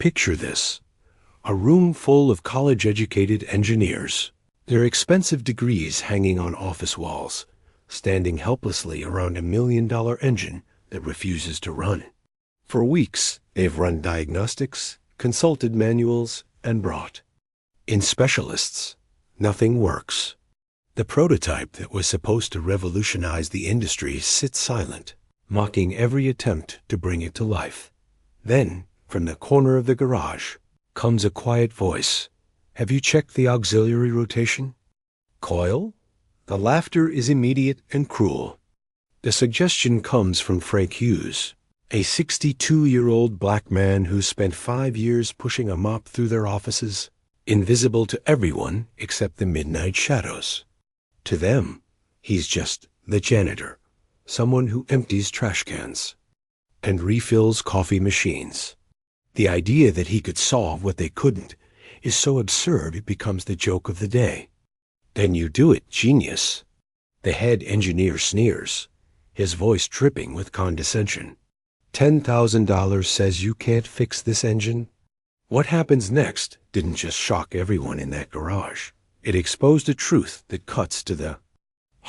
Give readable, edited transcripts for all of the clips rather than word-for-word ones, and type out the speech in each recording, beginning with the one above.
Picture this: a room full of college-educated engineers, their expensive degrees hanging on office walls, standing helplessly around $1 million engine that refuses to run. For weeks, they've run diagnostics, consulted manuals, and brought in specialists. Nothing works. The prototype that was supposed to revolutionize the industry sits silent, mocking every attempt to bring it to life. Then, from the corner of the garage, comes a quiet voice. "Have you checked the auxiliary rotation? Coil?" The laughter is immediate and cruel. The suggestion comes from Frank Hughes, a 62-year-old black man who spent 5 years pushing a mop through their offices, invisible to everyone except the midnight shadows. To them, he's just the janitor, someone who empties trash cans and refills coffee machines. The idea that he could solve what they couldn't is so absurd it becomes the joke of the day. "Then you do it, genius." The head engineer sneers, his voice dripping with condescension. $10,000 says you can't fix this engine? What happens next didn't just shock everyone in that garage. It exposed a truth that cuts to the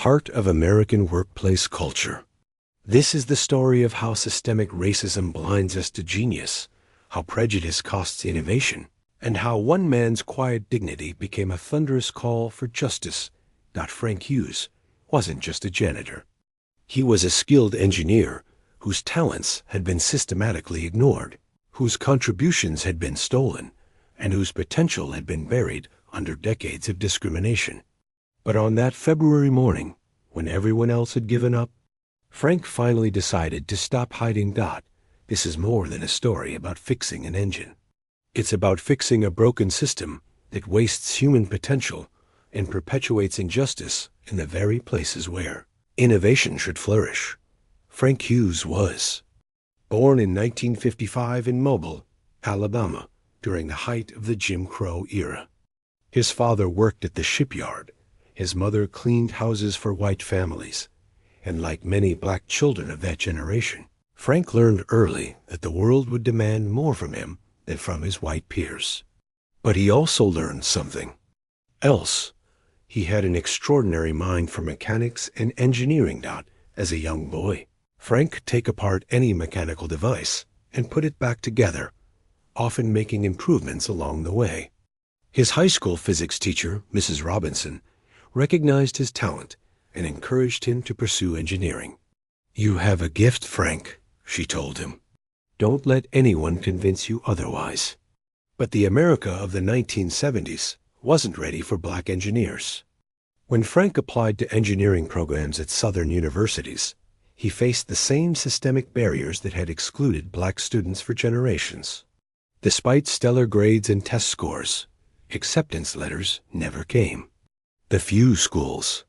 heart of American workplace culture. This is the story of how systemic racism blinds us to genius, how prejudice costs innovation, and how one man's quiet dignity became a thunderous call for justice. Frank Hughes wasn't just a janitor. He was a skilled engineer whose talents had been systematically ignored, whose contributions had been stolen, and whose potential had been buried under decades of discrimination. But on that February morning, when everyone else had given up, Frank finally decided to stop hiding. This is more than a story about fixing an engine. It's about fixing a broken system that wastes human potential and perpetuates injustice in the very places where innovation should flourish. Frank Hughes was born in 1955 in Mobile, Alabama, during the height of the Jim Crow era. His father worked at the shipyard. His mother cleaned houses for white families. And like many black children of that generation, Frank learned early that the world would demand more from him than from his white peers. But he also learned something else. He had an extraordinary mind for mechanics and engineering. As a young boy, Frank could take apart any mechanical device and put it back together, often making improvements along the way. His high school physics teacher, Mrs. Robinson, recognized his talent and encouraged him to pursue engineering. "You have a gift, Frank," she told him. "Don't let anyone convince you otherwise." But the America of the 1970s wasn't ready for black engineers. When Frank applied to engineering programs at Southern universities, he faced the same systemic barriers that had excluded black students for generations. Despite stellar grades and test scores, acceptance letters never came. The few schools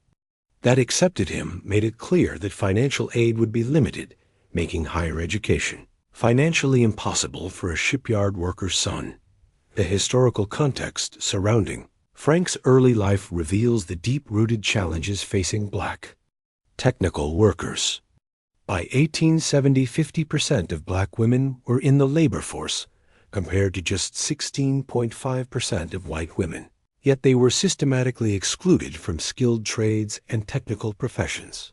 that accepted him made it clear that financial aid would be limited, making higher education financially impossible for a shipyard worker's son. The historical context surrounding Frank's early life reveals the deep-rooted challenges facing black technical workers. By 1870, 50% of black women were in the labor force, compared to just 16.5% of white women. Yet they were systematically excluded from skilled trades and technical professions.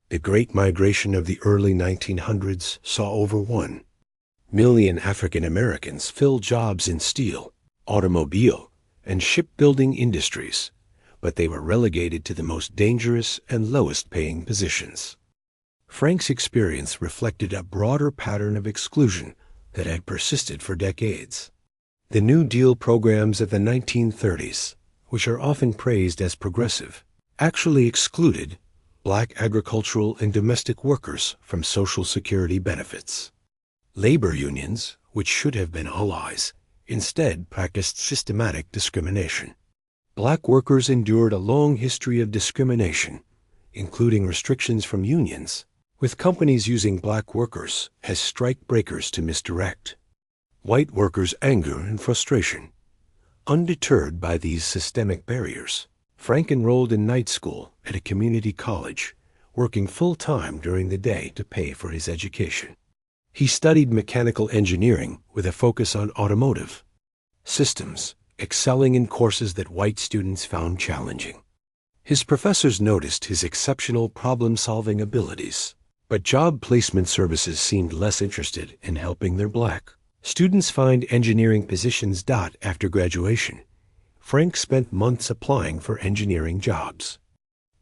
The Great Migration of the early 1900s saw over 1 million African Americans fill jobs in steel, automobile, and shipbuilding industries, but they were relegated to the most dangerous and lowest-paying positions. Frank's experience reflected a broader pattern of exclusion that had persisted for decades. The New Deal programs of the 1930s, which are often praised as progressive, actually excluded black agricultural and domestic workers from Social Security benefits. Labor unions, which should have been allies, instead practiced systematic discrimination. Black workers endured a long history of discrimination, including restrictions from unions, with companies using black workers as strike breakers to misdirect white workers' anger and frustration. Undeterred by these systemic barriers, Frank enrolled in night school at a community college, working full-time during the day to pay for his education. He studied mechanical engineering with a focus on automotive systems, excelling in courses that white students found challenging. His professors noticed his exceptional problem-solving abilities, but job placement services seemed less interested in helping their black students find engineering positions. After graduation, Frank spent months applying for engineering jobs,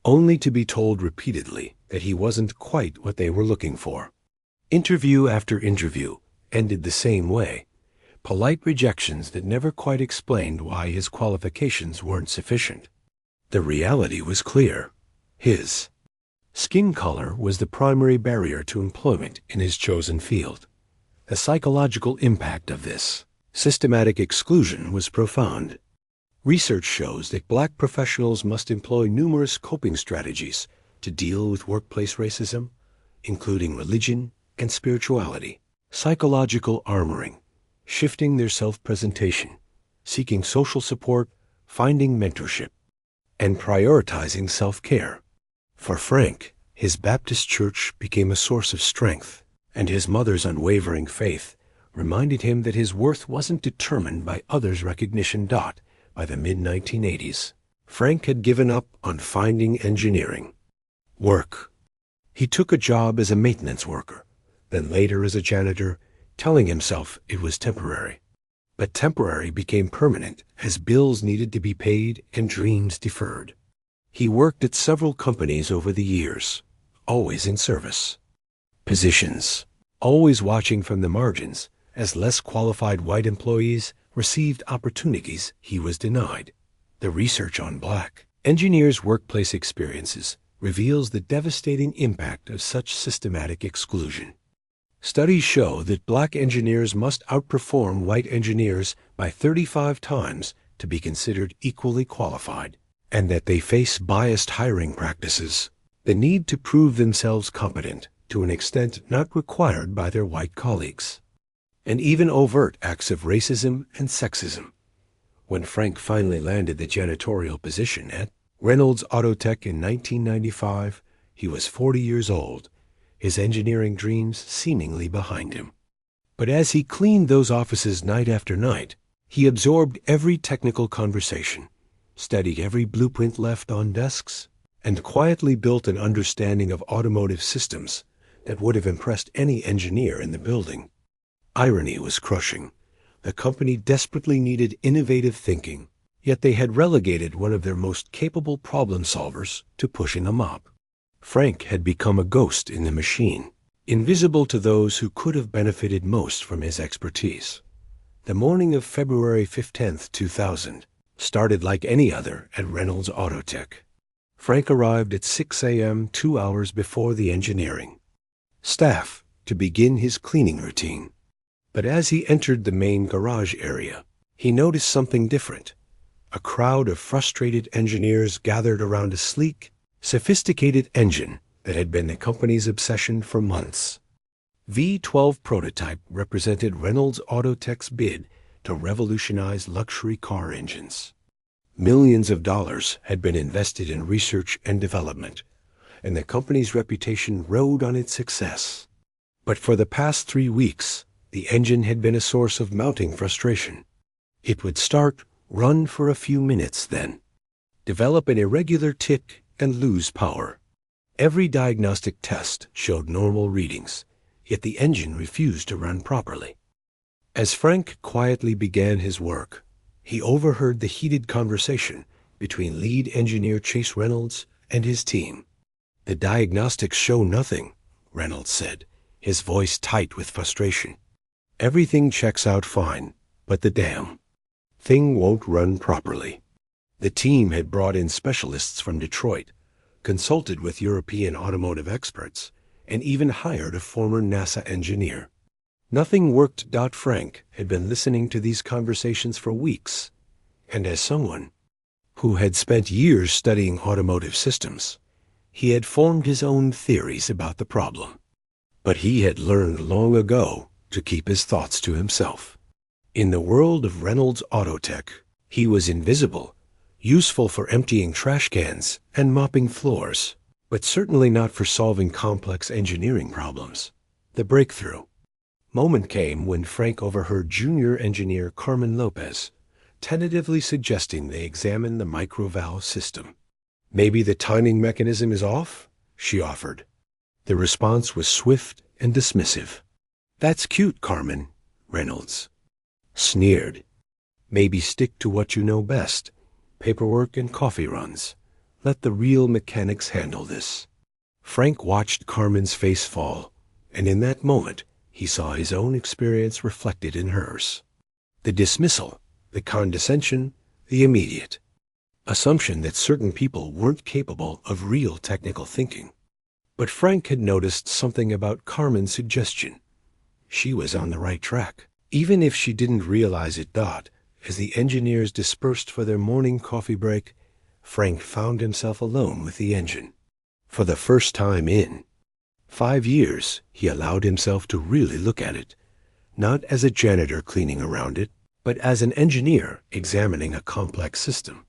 only to be told repeatedly that he wasn't quite what they were looking for. Interview after interview ended the same way: polite rejections that never quite explained why his qualifications weren't sufficient. The reality was clear. His skin color was the primary barrier to employment in his chosen field. The psychological impact of this systematic exclusion was profound. Research shows that black professionals must employ numerous coping strategies to deal with workplace racism, including religion and spirituality, psychological armoring, shifting their self-presentation, seeking social support, finding mentorship, and prioritizing self-care. For Frank, his Baptist church became a source of strength, and his mother's unwavering faith reminded him that his worth wasn't determined by others' recognition. By the mid-1980s, Frank had given up on finding engineering work. He took a job as a maintenance worker, then later as a janitor, telling himself it was temporary. But temporary became permanent as bills needed to be paid and dreams deferred. He worked at several companies over the years, always in service positions, always watching from the margins as less qualified white employees received opportunities he was denied. The research on black engineers' workplace experiences reveals the devastating impact of such systematic exclusion. Studies show that black engineers must outperform white engineers by 35 times to be considered equally qualified, and that they face biased hiring practices, the need to prove themselves competent to an extent not required by their white colleagues, and even overt acts of racism and sexism. When Frank finally landed the janitorial position at Reynolds Autotech in 1995, he was 40 years old, his engineering dreams seemingly behind him. But as he cleaned those offices night after night, he absorbed every technical conversation, studied every blueprint left on desks, and quietly built an understanding of automotive systems that would have impressed any engineer in the building. Irony was crushing. The company desperately needed innovative thinking, yet they had relegated one of their most capable problem solvers to pushing a mop. Frank had become a ghost in the machine, invisible to those who could have benefited most from his expertise. The morning of February 15, 2000, started like any other at Reynolds Autotech. Frank arrived at 6 a.m. 2 hours before the engineering staff to begin his cleaning routine. But as he entered the main garage area, he noticed something different. A crowd of frustrated engineers gathered around a sleek, sophisticated engine that had been the company's obsession for months. V12 prototype represented Reynolds Autotech's bid to revolutionize luxury car engines. Millions of dollars had been invested in research and development, and the company's reputation rode on its success. But for the past 3 weeks, the engine had been a source of mounting frustration. It would start, run for a few minutes, then develop an irregular tick and lose power. Every diagnostic test showed normal readings, yet the engine refused to run properly. As Frank quietly began his work, he overheard the heated conversation between lead engineer Chase Reynolds and his team. "The diagnostics show nothing," Reynolds said, his voice tight with frustration. "Everything checks out fine, but the damn thing won't run properly." The team had brought in specialists from Detroit, consulted with European automotive experts, and even hired a former NASA engineer. Nothing worked. Frank had been listening to these conversations for weeks, and as someone who had spent years studying automotive systems, he had formed his own theories about the problem. But he had learned long ago to keep his thoughts to himself. In the world of Reynolds Autotech, he was invisible, useful for emptying trash cans and mopping floors, but certainly not for solving complex engineering problems. The breakthrough Moment came when Frank overheard junior engineer Carmen Lopez tentatively suggesting they examine the microvalve system. "Maybe the timing mechanism is off?" she offered. The response was swift and dismissive. "That's cute, Carmen," Reynolds sneered. "Maybe stick to what you know best, paperwork and coffee runs. Let the real mechanics handle this." Frank watched Carmen's face fall, and in that moment he saw his own experience reflected in hers. The dismissal, the condescension, the immediate assumption that certain people weren't capable of real technical thinking. But Frank had noticed something about Carmen's suggestion. She was on the right track, even if she didn't realize it. As the engineers dispersed for their morning coffee break, Frank found himself alone with the engine. For the first time in 5 years, he allowed himself to really look at it, not as a janitor cleaning around it, but as an engineer examining a complex system.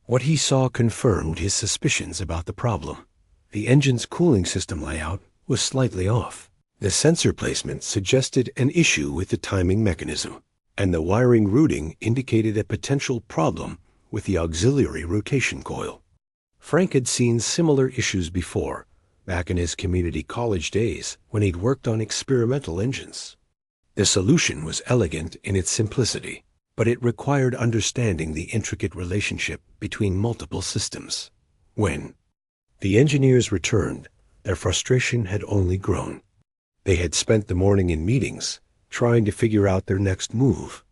What he saw confirmed his suspicions about the problem. The engine's cooling system layout was slightly off. The sensor placement suggested an issue with the timing mechanism, and the wiring routing indicated a potential problem with the auxiliary rotation coil. Frank had seen similar issues before, back in his community college days when he'd worked on experimental engines. The solution was elegant in its simplicity, but it required understanding the intricate relationship between multiple systems. When the engineers returned, their frustration had only grown. They had spent the morning in meetings, trying to figure out their next move.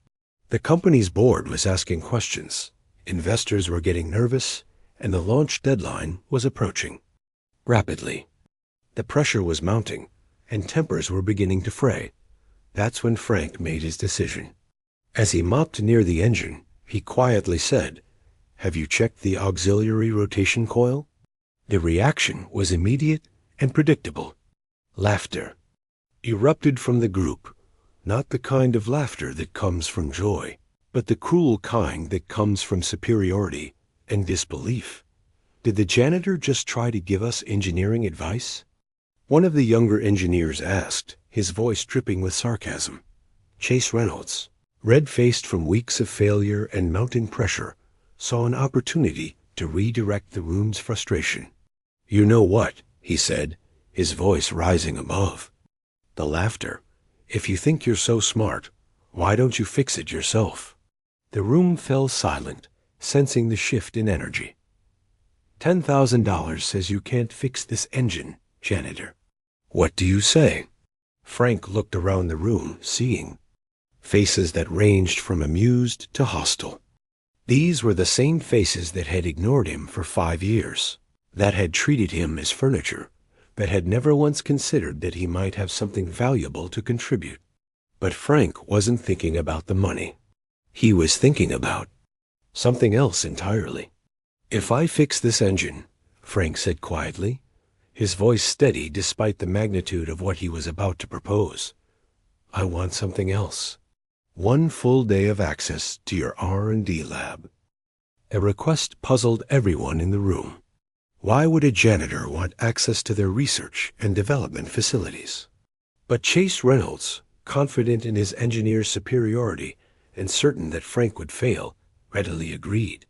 The company's board was asking questions, investors were getting nervous, and the launch deadline was approaching rapidly. The pressure was mounting, and tempers were beginning to fray. That's when Frank made his decision. As he mopped near the engine, he quietly said, "Have you checked the auxiliary rotation coil?" The reaction was immediate and predictable. Laughter erupted from the group, not the kind of laughter that comes from joy, but the cruel kind that comes from superiority and disbelief. Did the janitor just try to give us engineering advice? One of the younger engineers asked, his voice dripping with sarcasm. Chase Reynolds, red-faced from weeks of failure and mounting pressure, saw an opportunity to redirect the room's frustration. "You know what?" he said, his voice rising above the laughter. "If you think you're so smart, why don't you fix it yourself?" The room fell silent, sensing the shift in energy. $10,000 says you can't fix this engine, janitor. What do you say? Frank looked around the room, seeing faces that ranged from amused to hostile. These were the same faces that had ignored him for 5 years, that had treated him as furniture, that had never once considered that he might have something valuable to contribute. But Frank wasn't thinking about the money. He was thinking about something else entirely. "If I fix this engine," Frank said quietly, his voice steady despite the magnitude of what he was about to propose, "I want something else. 1 full day of access to your R&D lab." A request puzzled everyone in the room. Why would a janitor want access to their research and development facilities? But Chase Reynolds, confident in his engineer's superiority and certain that Frank would fail, readily agreed.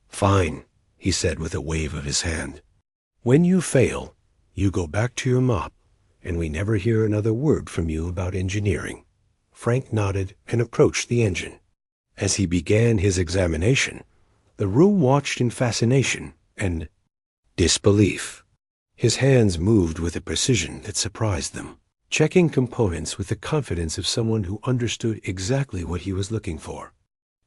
"Fine," he said with a wave of his hand. "When you fail, you go back to your mop, and we never hear another word from you about engineering." Frank nodded and approached the engine. As he began his examination, the room watched in fascination and disbelief. His hands moved with a precision that surprised them, checking components with the confidence of someone who understood exactly what he was looking for.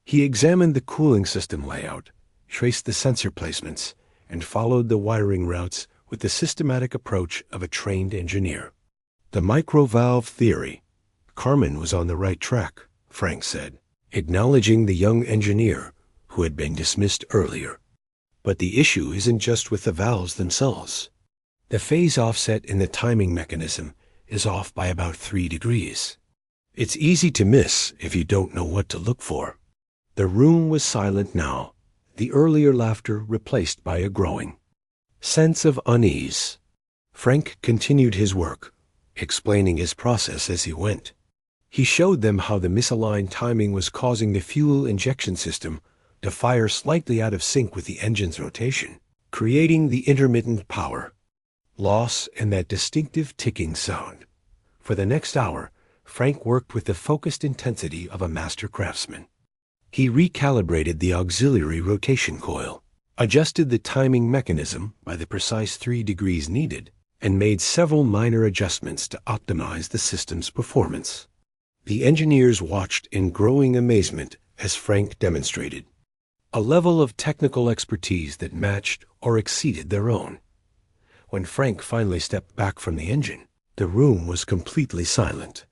He examined the cooling system layout, traced the sensor placements, and followed the wiring routes with the systematic approach of a trained engineer. The microvalve theory. Carmen was on the right track, Frank said, acknowledging the young engineer who had been dismissed earlier. But the issue isn't just with the valves themselves. The phase offset in the timing mechanism is off by about 3 degrees. It's easy to miss if you don't know what to look for. The room was silent now, the earlier laughter replaced by a growing sense of unease. Frank continued his work, explaining his process as he went. He showed them how the misaligned timing was causing the fuel injection system to fire slightly out of sync with the engine's rotation, creating the intermittent power loss and that distinctive ticking sound. For the next hour, Frank worked with the focused intensity of a master craftsman. He recalibrated the auxiliary rotation coil, adjusted the timing mechanism by the precise 3 degrees needed, and made several minor adjustments to optimize the system's performance. The engineers watched in growing amazement as Frank demonstrated a level of technical expertise that matched or exceeded their own. When Frank finally stepped back from the engine, the room was completely silent.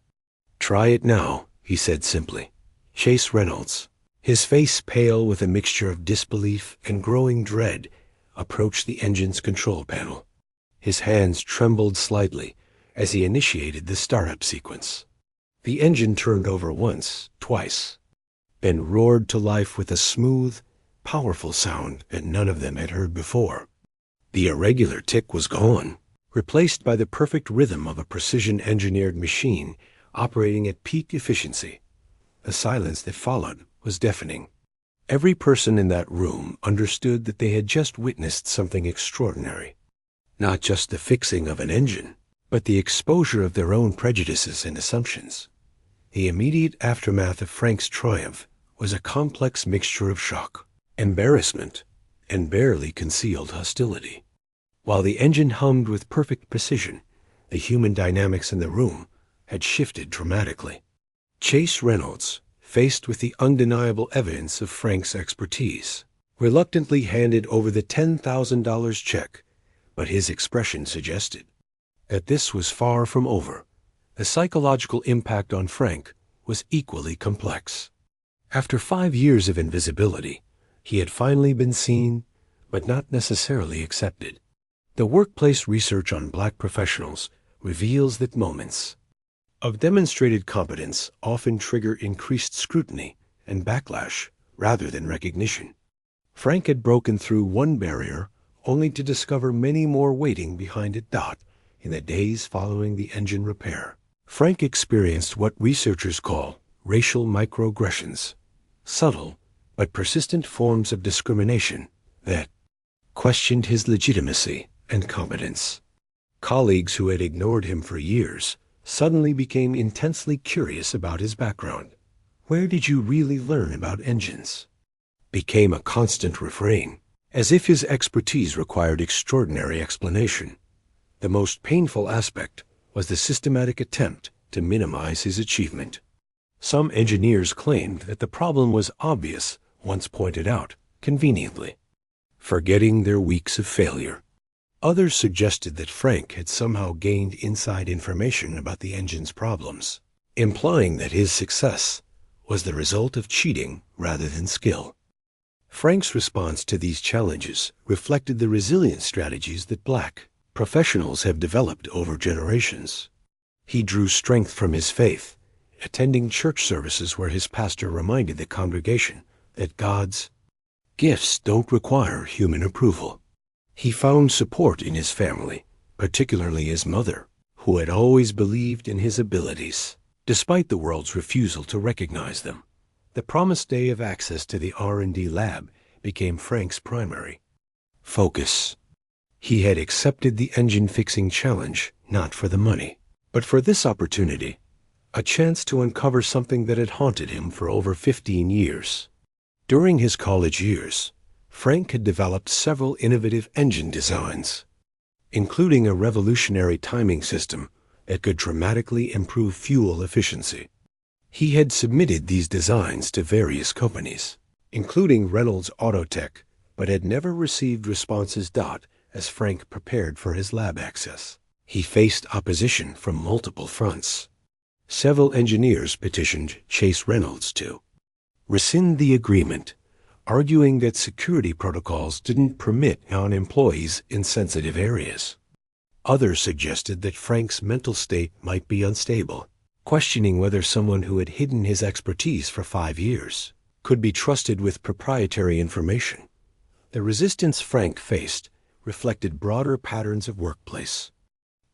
"Try it now," he said simply. Chase Reynolds, his face pale with a mixture of disbelief and growing dread, approached the engine's control panel. His hands trembled slightly as he initiated the startup sequence. The engine turned over once, twice, then roared to life with a smooth, powerful sound that none of them had heard before. The irregular tick was gone, replaced by the perfect rhythm of a precision-engineered machine operating at peak efficiency. The silence that followed was deafening. Every person in that room understood that they had just witnessed something extraordinary. Not just the fixing of an engine, but the exposure of their own prejudices and assumptions. The immediate aftermath of Frank's triumph was a complex mixture of shock, embarrassment, and barely concealed hostility. While the engine hummed with perfect precision, the human dynamics in the room had shifted dramatically. Chase Reynolds, faced with the undeniable evidence of Frank's expertise, reluctantly handed over the $10,000 check, but his expression suggested that this was far from over. The psychological impact on Frank was equally complex. After 5 years of invisibility, he had finally been seen, but not necessarily accepted. The workplace research on Black professionals reveals that moments of demonstrated competence often trigger increased scrutiny and backlash rather than recognition. Frank had broken through one barrier only to discover many more waiting behind it. In the days following the engine repair, Frank experienced what researchers call racial microaggressions, subtle but persistent forms of discrimination that questioned his legitimacy and competence. Colleagues who had ignored him for years suddenly became intensely curious about his background. "Where did you really learn about engines?" became a constant refrain, as if his expertise required extraordinary explanation. The most painful aspect was the systematic attempt to minimize his achievement. Some engineers claimed that the problem was obvious once pointed out, conveniently, forgetting their weeks of failure. Others suggested that Frank had somehow gained inside information about the engine's problems, implying that his success was the result of cheating rather than skill. Frank's response to these challenges reflected the resilience strategies that Black professionals have developed over generations. He drew strength from his faith, attending church services where his pastor reminded the congregation that God's gifts don't require human approval. He found support in his family, particularly his mother, who had always believed in his abilities, despite the world's refusal to recognize them. The promised day of access to the R&D lab became Frank's primary focus. He had accepted the engine-fixing challenge not for the money, but for this opportunity, a chance to uncover something that had haunted him for over 15 years. During his college years, Frank had developed several innovative engine designs, including a revolutionary timing system that could dramatically improve fuel efficiency. He had submitted these designs to various companies, including Reynolds Autotech, but had never received responses. As Frank prepared for his lab access, he faced opposition from multiple fronts. Several engineers petitioned Chase Reynolds to rescind the agreement, arguing that security protocols didn't permit non-employees in sensitive areas. Others suggested that Frank's mental state might be unstable, questioning whether someone who had hidden his expertise for 5 years could be trusted with proprietary information. The resistance Frank faced reflected broader patterns of workplace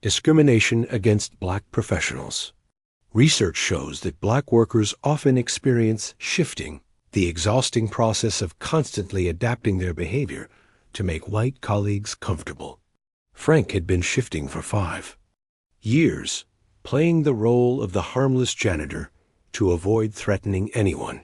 discrimination against Black professionals, Research shows that black workers often experience shifting, the exhausting process of constantly adapting their behavior to make white colleagues comfortable. Frank had been shifting for 5 years, playing the role of the harmless janitor to avoid threatening anyone.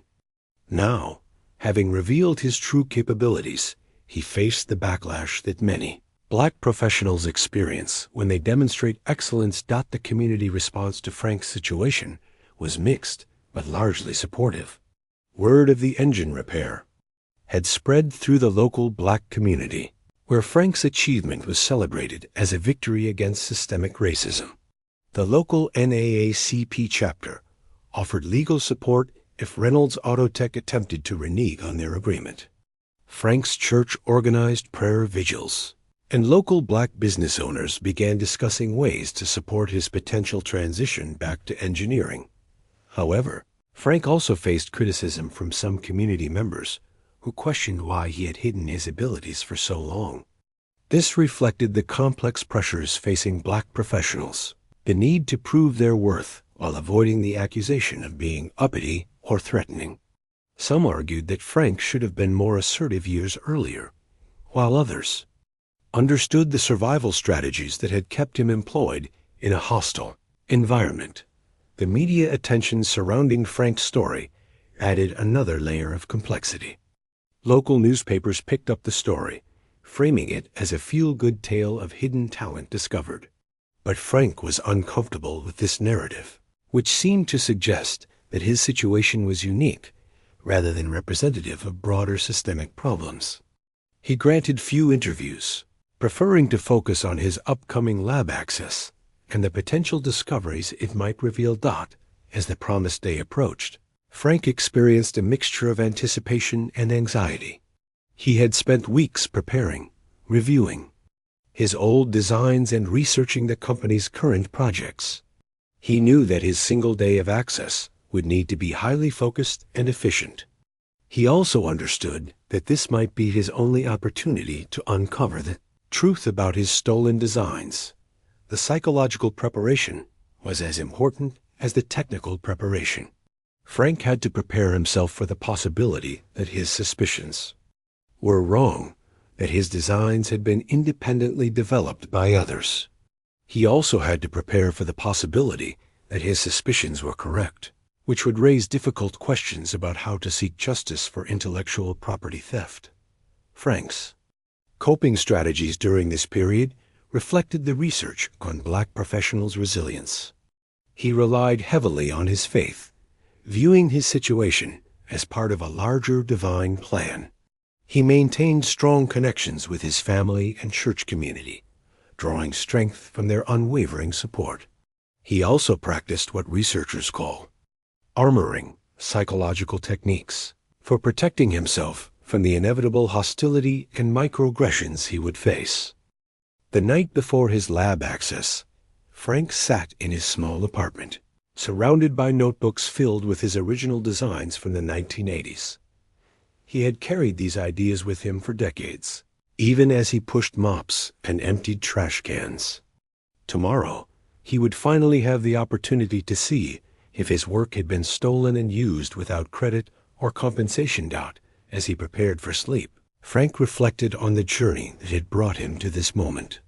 Now, having revealed his true capabilities, he faced the backlash that many black professionals experience when they demonstrate excellence. The community response to Frank's situation was mixed, but largely supportive. Word of the engine repair had spread through the local black community, where Frank's achievement was celebrated as a victory against systemic racism. The local NAACP chapter offered legal support if Reynolds Auto Tech attempted to renege on their agreement. Frank's church organized prayer vigils, and local black business owners began discussing ways to support his potential transition back to engineering. However, Frank also faced criticism from some community members who questioned why he had hidden his abilities for so long. This reflected the complex pressures facing black professionals, the need to prove their worth while avoiding the accusation of being uppity or threatening. Some argued that Frank should have been more assertive years earlier, while others understood the survival strategies that had kept him employed in a hostile environment. The media attention surrounding Frank's story added another layer of complexity. Local newspapers picked up the story, framing it as a feel-good tale of hidden talent discovered. But Frank was uncomfortable with this narrative, which seemed to suggest that his situation was unique rather than representative of broader systemic problems. He granted few interviews, preferring to focus on his upcoming lab access and the potential discoveries it might reveal. As the promised day approached, Frank experienced a mixture of anticipation and anxiety. He had spent weeks preparing, reviewing his old designs and researching the company's current projects. He knew that his single day of access would need to be highly focused and efficient. He also understood that this might be his only opportunity to uncover the truth about his stolen designs. The psychological preparation was as important as the technical preparation. Frank had to prepare himself for the possibility that his suspicions were wrong, that his designs had been independently developed by others. He also had to prepare for the possibility that his suspicions were correct, which would raise difficult questions about how to seek justice for intellectual property theft. Frank's coping strategies during this period reflected the research on black professionals' resilience. He relied heavily on his faith, viewing his situation as part of a larger divine plan. He maintained strong connections with his family and church community, drawing strength from their unwavering support. He also practiced what researchers call armoring psychological techniques for protecting himself from the inevitable hostility and microaggressions he would face. The night before his lab access, Frank sat in his small apartment, surrounded by notebooks filled with his original designs from the 1980s. He had carried these ideas with him for decades, even as he pushed mops and emptied trash cans. Tomorrow, he would finally have the opportunity to see if his work had been stolen and used without credit or compensation. As he prepared for sleep, Frank reflected on the journey that had brought him to this moment.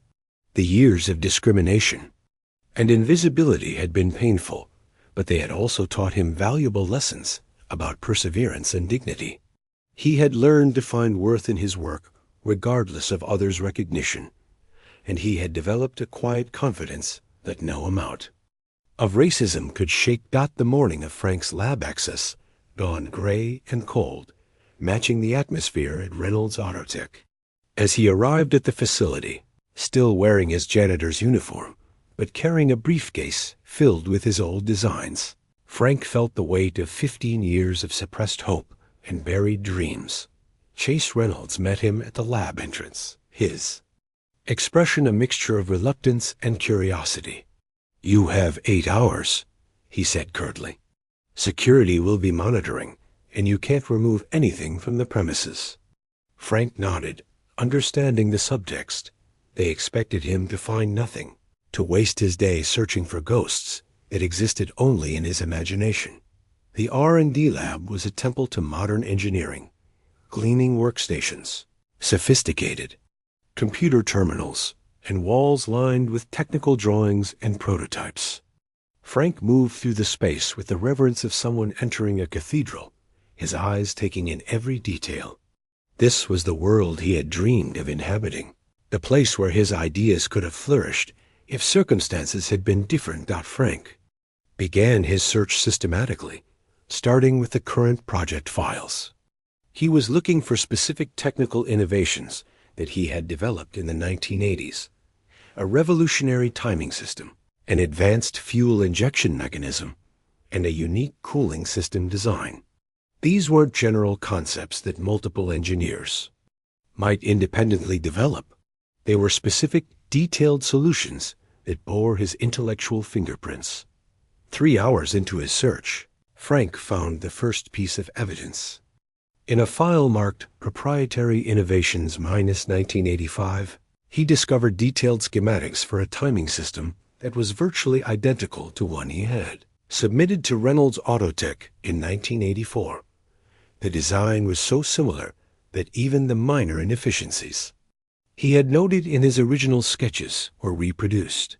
The years of discrimination and invisibility had been painful, but they had also taught him valuable lessons about perseverance and dignity. He had learned to find worth in his work regardless of others' recognition, and he had developed a quiet confidence that no amount of racism could shake. The morning of Frank's lab access dawned gray and cold, matching the atmosphere at Reynolds Auto Tech. As he arrived at the facility, still wearing his janitor's uniform, but carrying a briefcase filled with his old designs, Frank felt the weight of 15 years of suppressed hope and buried dreams. Chase Reynolds met him at the lab entrance, his expression a mixture of reluctance and curiosity. "You have 8 hours," he said curtly. "Security will be monitoring, and you can't remove anything from the premises." Frank nodded, understanding the subtext. They expected him to find nothing, to waste his day searching for ghosts that existed only in his imagination. The R&D lab was a temple to modern engineering, gleaming workstations, sophisticated computer terminals, and walls lined with technical drawings and prototypes. Frank moved through the space with the reverence of someone entering a cathedral, his eyes taking in every detail. This was the world he had dreamed of inhabiting, the place where his ideas could have flourished if circumstances had been different. Frank began his search systematically, starting with the current project files. He was looking for specific technical innovations that he had developed in the 1980s, a revolutionary timing system, an advanced fuel injection mechanism, and a unique cooling system design. These weren't general concepts that multiple engineers might independently develop. They were specific, detailed solutions that bore his intellectual fingerprints. 3 hours into his search, Frank found the first piece of evidence. In a file marked Proprietary Innovations -1985, he discovered detailed schematics for a timing system that was virtually identical to one he had submitted to Reynolds Autotech in 1984. The design was so similar that even the minor inefficiencies he had noted in his original sketches were reproduced.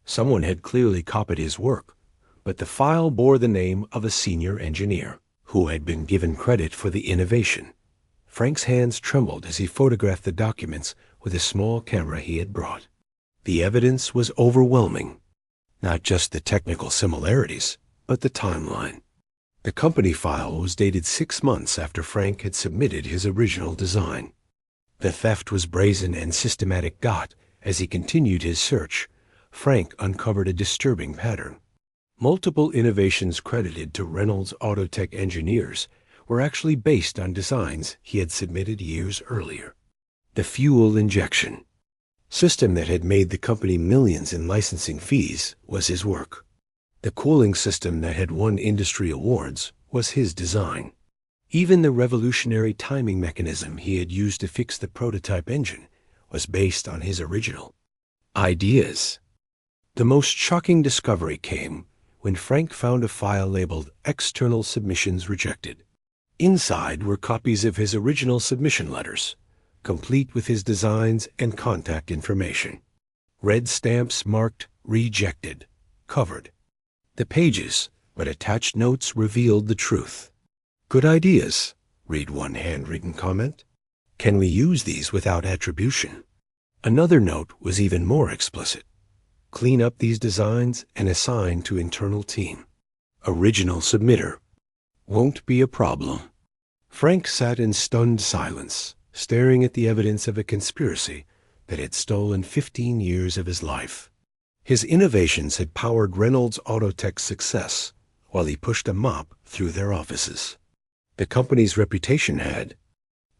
Someone had clearly copied his work, but the file bore the name of a senior engineer who had been given credit for the innovation. Frank's hands trembled as he photographed the documents with a small camera he had brought. The evidence was overwhelming, not just the technical similarities, but the timeline. The company file was dated 6 months after Frank had submitted his original design. The theft was brazen and systematic. As he continued his search, Frank uncovered a disturbing pattern. Multiple innovations credited to Reynolds Autotech engineers were actually based on designs he had submitted years earlier. The fuel injection system that had made the company millions in licensing fees was his work. The cooling system that had won industry awards was his design. Even the revolutionary timing mechanism he had used to fix the prototype engine was based on his original ideas. The most shocking discovery came when Frank found a file labeled External Submissions Rejected. Inside were copies of his original submission letters, complete with his designs and contact information. Red stamps marked Rejected covered the pages, but attached notes revealed the truth. "Good ideas," read one handwritten comment. "Can we use these without attribution?" Another note was even more explicit. "Clean up these designs and assign to internal team. Original submitter. Won't be a problem." Frank sat in stunned silence, staring at the evidence of a conspiracy that had stolen 15 years of his life. His innovations had powered Reynolds Autotech's success while he pushed a mop through their offices. The company's reputation had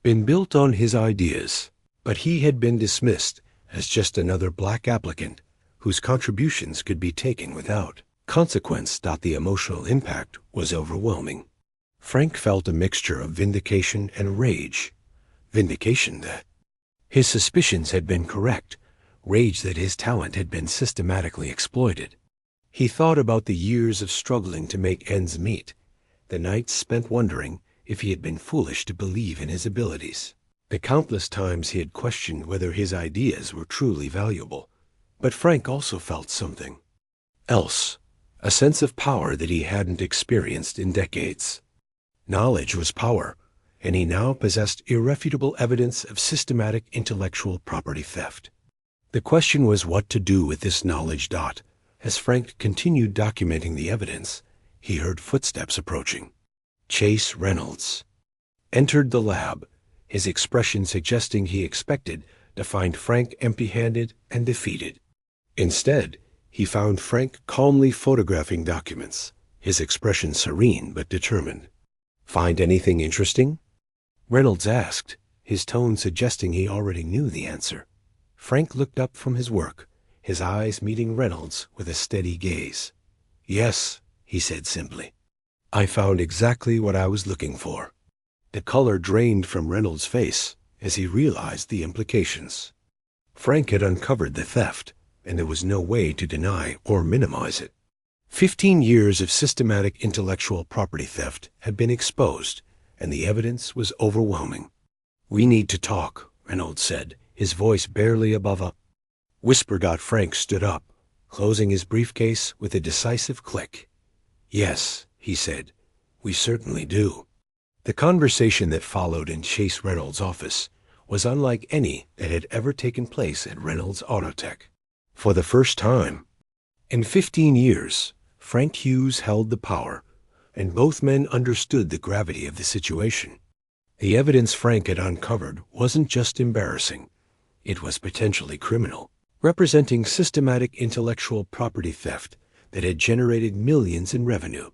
been built on his ideas, but he had been dismissed as just another black applicant whose contributions could be taken without consequence. The emotional impact was overwhelming. Frank felt a mixture of vindication and rage. Vindication that his suspicions had been correct, rage that his talent had been systematically exploited. He thought about the years of struggling to make ends meet, the nights spent wondering if he had been foolish to believe in his abilities, the countless times he had questioned whether his ideas were truly valuable. But Frank also felt something else, a sense of power that he hadn't experienced in decades. Knowledge was power, and he now possessed irrefutable evidence of systematic intellectual property theft. The question was what to do with this knowledge. As Frank continued documenting the evidence, he heard footsteps approaching. Chase Reynolds entered the lab, his expression suggesting he expected to find Frank empty-handed and defeated. Instead, he found Frank calmly photographing documents, his expression serene but determined. "Find anything interesting?" Reynolds asked, his tone suggesting he already knew the answer. Frank looked up from his work, his eyes meeting Reynolds with a steady gaze. "Yes," he said simply. "I found exactly what I was looking for." The color drained from Reynolds' face as he realized the implications. Frank had uncovered the theft, and there was no way to deny or minimize it. 15 years of systematic intellectual property theft had been exposed, and the evidence was overwhelming. "We need to talk," Reynolds said, his voice barely above a whisper. Frank stood up, closing his briefcase with a decisive click. "Yes," he said, "we certainly do." The conversation that followed in Chase Reynolds' office was unlike any that had ever taken place at Reynolds Autotech. For the first time in 15 years, Frank Hughes held the power, and both men understood the gravity of the situation. The evidence Frank had uncovered wasn't just embarrassing. It was potentially criminal, representing systematic intellectual property theft that had generated millions in revenue.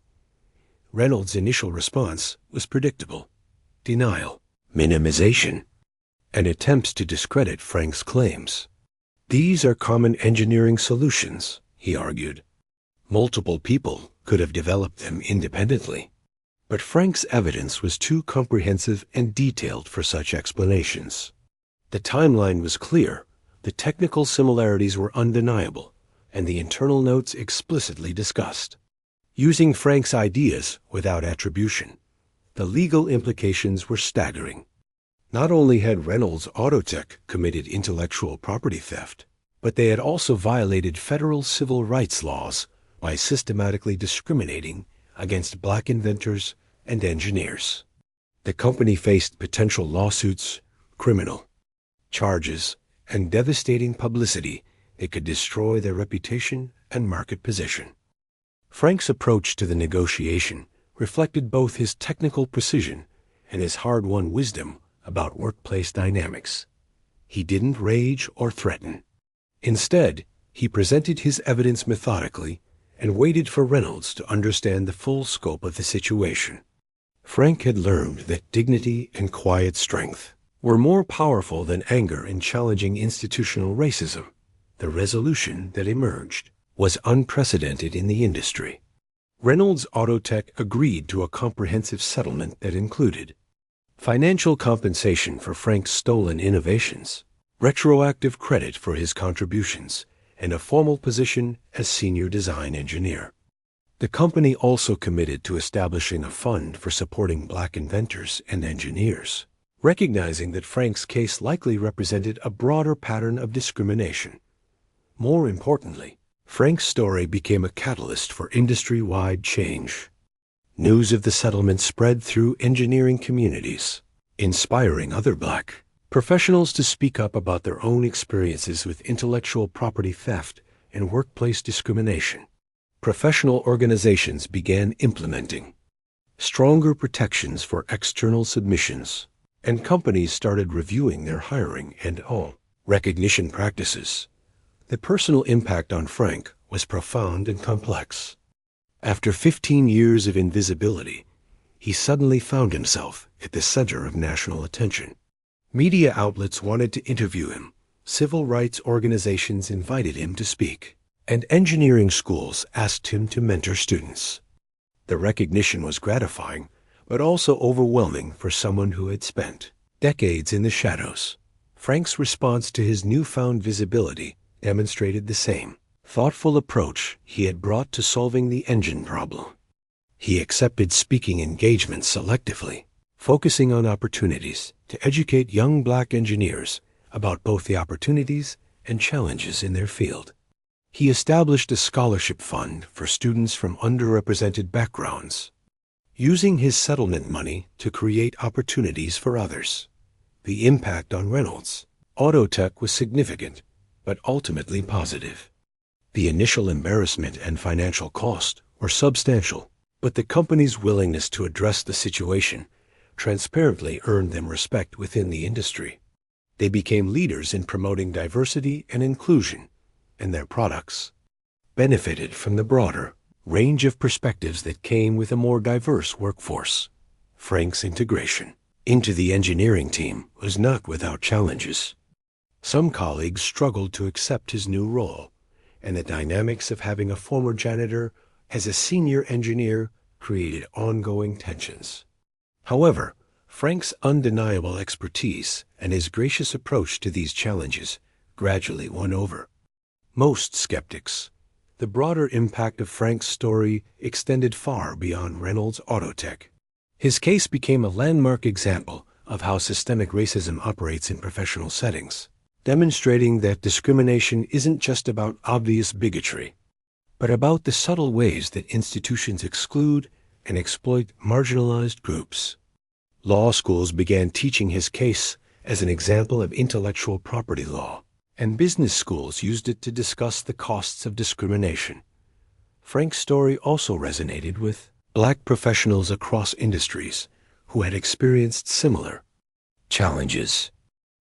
Reynolds' initial response was predictable: denial, minimization, and attempts to discredit Frank's claims. "These are common engineering solutions," he argued. "Multiple people could have developed them independently." But Frank's evidence was too comprehensive and detailed for such explanations. The timeline was clear, the technical similarities were undeniable, and the internal notes explicitly discussed. Using Frank's ideas without attribution, the legal implications were staggering. Not only had Reynolds Autotech committed intellectual property theft, but they had also violated federal civil rights laws by systematically discriminating against black inventors and engineers. The company faced potential lawsuits, criminal charges, and devastating publicity that could destroy their reputation and market position. Frank's approach to the negotiation reflected both his technical precision and his hard-won wisdom about workplace dynamics. He didn't rage or threaten. Instead, he presented his evidence methodically and waited for Reynolds to understand the full scope of the situation. Frank had learned that dignity and quiet strength were more powerful than anger in challenging institutional racism. The resolution that emerged was unprecedented in the industry. Reynolds Autotech agreed to a comprehensive settlement that included financial compensation for Frank's stolen innovations, retroactive credit for his contributions, and a formal position as senior design engineer. The company also committed to establishing a fund for supporting black inventors and engineers, recognizing that Frank's case likely represented a broader pattern of discrimination. More importantly, Frank's story became a catalyst for industry-wide change. News of the settlement spread through engineering communities, inspiring other black professionals to speak up about their own experiences with intellectual property theft and workplace discrimination. Professional organizations began implementing stronger protections for external submissions, and companies started reviewing their hiring and recognition practices. The personal impact on Frank was profound and complex. After 15 years of invisibility, he suddenly found himself at the center of national attention. Media outlets wanted to interview him, civil rights organizations invited him to speak, and engineering schools asked him to mentor students. The recognition was gratifying, but also overwhelming for someone who had spent decades in the shadows. Frank's response to his newfound visibility demonstrated the same thoughtful approach he had brought to solving the engine problem. He accepted speaking engagements selectively, focusing on opportunities to educate young black engineers about both the opportunities and challenges in their field. He established a scholarship fund for students from underrepresented backgrounds, using his settlement money to create opportunities for others. The impact on Reynolds Autotech was significant, but ultimately positive. The initial embarrassment and financial cost were substantial, but the company's willingness to address the situation transparently earned them respect within the industry. They became leaders in promoting diversity and inclusion, and their products benefited from the broader range of perspectives that came with a more diverse workforce. Frank's integration into the engineering team was not without challenges. Some colleagues struggled to accept his new role, and the dynamics of having a former janitor as a senior engineer created ongoing tensions. However, Frank's undeniable expertise and his gracious approach to these challenges gradually won over most skeptics. The broader impact of Frank's story extended far beyond Reynolds Autotech. His case became a landmark example of how systemic racism operates in professional settings, demonstrating that discrimination isn't just about obvious bigotry, but about the subtle ways that institutions exclude and exploit marginalized groups. Law schools began teaching his case as an example of intellectual property law, and business schools used it to discuss the costs of discrimination. Frank's story also resonated with Black professionals across industries who had experienced similar challenges.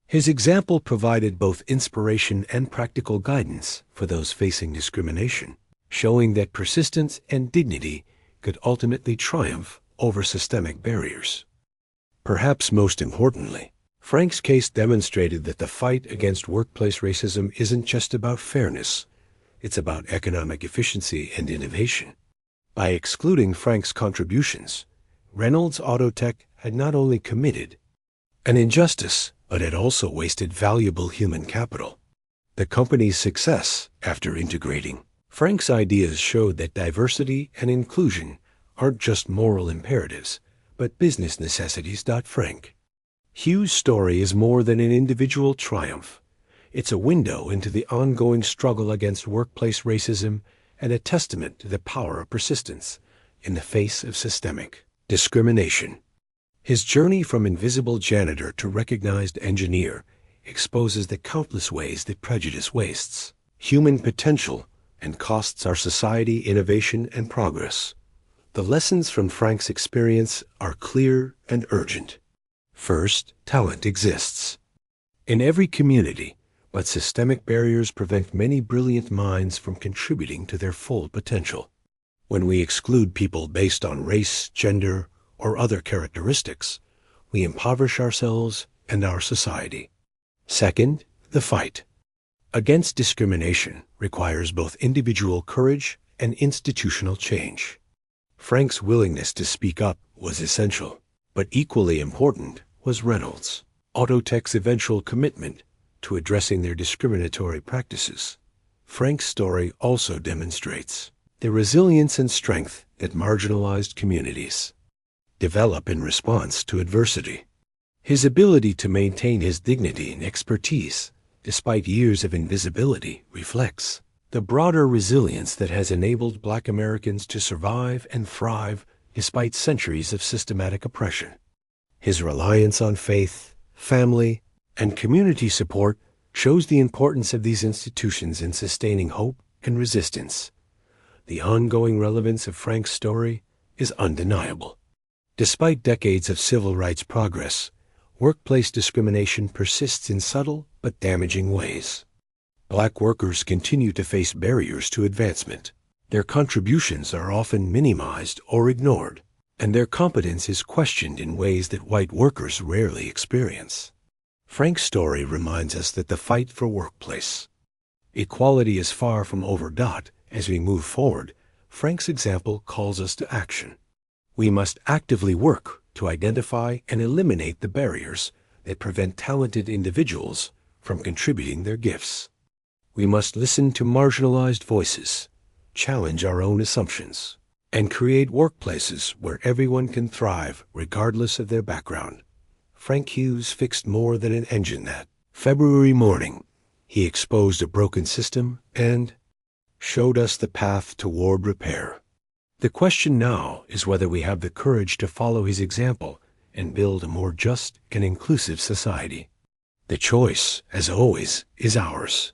His example provided both inspiration and practical guidance for those facing discrimination, showing that persistence and dignity could ultimately triumph over systemic barriers. Perhaps most importantly, Frank's case demonstrated that the fight against workplace racism isn't just about fairness, it's about economic efficiency and innovation. By excluding Frank's contributions, Reynolds Autotech had not only committed an injustice, but had also wasted valuable human capital. The company's success after integrating Frank's ideas showed that diversity and inclusion aren't just moral imperatives, but business necessities. Frank Hughes' story is more than an individual triumph. It's a window into the ongoing struggle against workplace racism and a testament to the power of persistence in the face of systemic discrimination. His journey from invisible janitor to recognized engineer exposes the countless ways that prejudice wastes human potential and costs our society innovation and progress. The lessons from Frank's experience are clear and urgent. First, talent exists in every community, but systemic barriers prevent many brilliant minds from contributing to their full potential. When we exclude people based on race, gender, or other characteristics, we impoverish ourselves and our society. Second, the fight against discrimination requires both individual courage and institutional change. Frank's willingness to speak up was essential, but equally important was Reynolds Autotech's eventual commitment to addressing their discriminatory practices. Frank's story also demonstrates the resilience and strength that marginalized communities develop in response to adversity. His ability to maintain his dignity and expertise, despite years of invisibility, reflects the broader resilience that has enabled Black Americans to survive and thrive despite centuries of systematic oppression. His reliance on faith, family, and community support shows the importance of these institutions in sustaining hope and resistance. The ongoing relevance of Frank's story is undeniable. Despite decades of civil rights progress, workplace discrimination persists in subtle but damaging ways. Black workers continue to face barriers to advancement. Their contributions are often minimized or ignored, and their competence is questioned in ways that white workers rarely experience. Frank's story reminds us that the fight for workplace equality is far from over. As we move forward, Frank's example calls us to action. We must actively work to identify and eliminate the barriers that prevent talented individuals from contributing their gifts. We must listen to marginalized voices, challenge our own assumptions, and create workplaces where everyone can thrive regardless of their background. Frank Hughes fixed more than an engine that February morning. He exposed a broken system and showed us the path toward repair. The question now is whether we have the courage to follow his example and build a more just and inclusive society. The choice, as always, is ours.